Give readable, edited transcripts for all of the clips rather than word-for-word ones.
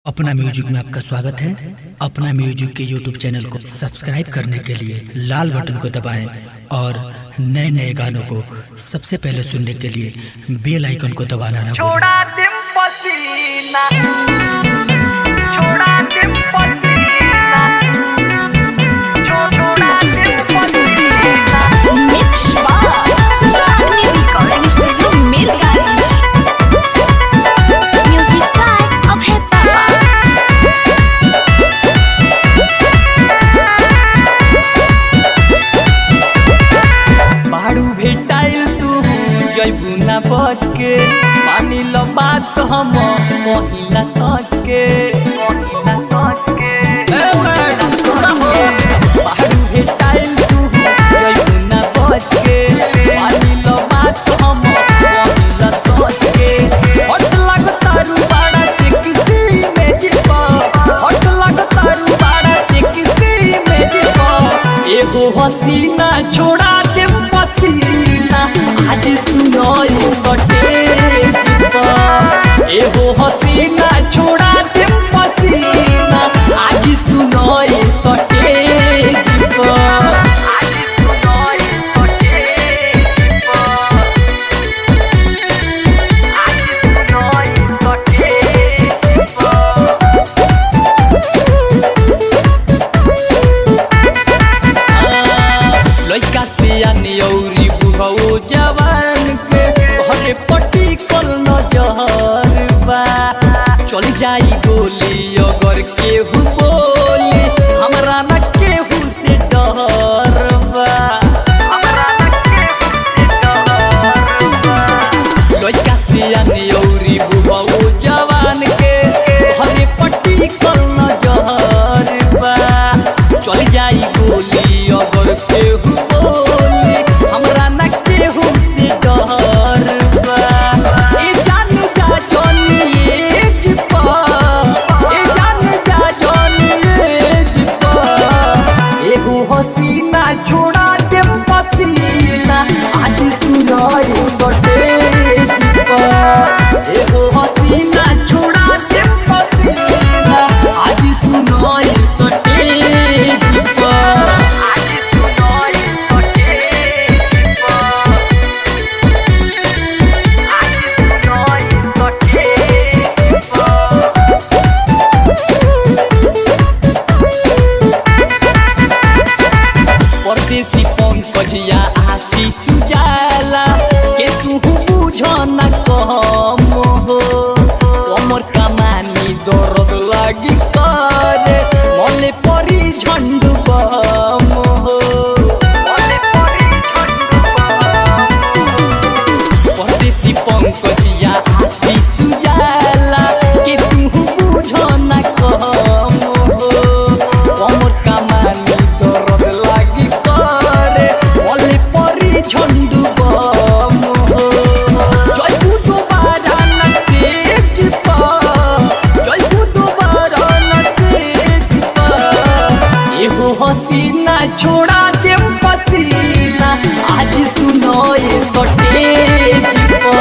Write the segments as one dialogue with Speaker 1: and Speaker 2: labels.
Speaker 1: अपना म्यूजिक में आपका स्वागत है। अपना म्यूजिक के यूट्यूब चैनल को सब्सक्राइब करने के लिए लाल बटन को दबाएं और नए नए गानों को सबसे पहले सुनने के लिए बेल आइकन को दबाना ना भूलें।
Speaker 2: ना बच के मानी लो बात हम महिला सोच के बाहर भेटाइल तू जइबू ना बच के मानी लो बात हम महिला सोच के हट लगता रू बड़ा से किसी में जीवा हट लगता रू बड़ा से किसी में जीवा एगो हसीना छोड़ा दे पसीना आज सुनो एगो हसीना छोड़ा दे पसीना आज सुनो सटे लड़का से अनियौरी बुढ़ऊ जवान के घरे पट्टी कल नजर बा चल जाई गोली अगर केहू बोली हमरा न केहू से डर बा लड़का से अनियौरी बुढ़ऊ जवान के घरे पट्टी कल नजर बा चल जाई गोली अगर केहू हसीना छोड़ा दे पसीना आज सुनो सटे एगो हसीना छोड़ा दे पसीना आज सुनो सटे परदेसी पंकजिया आती सुजाला के तू बुझो न कम हो कमर कमानी दर्द लगी करे मले परी झंडू बम हो परदेसी पंकजिया आती सुजाला के तू बुझो न कम हो कमर कमानी दर्द लगी झंडू बम हो जइबू दोबारा न तेज पा जइबू दोबारा न तेज पा एगो हसीना छोड़ा दे पसीना आज सुनो सटेज पा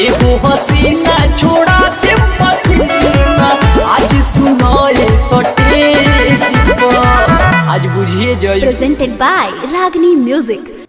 Speaker 2: एगो हसीना छोड़ा दे पसीना आज सुनो सटेज पा आज बुझिए जाइए।
Speaker 3: Presented by Ragini Music।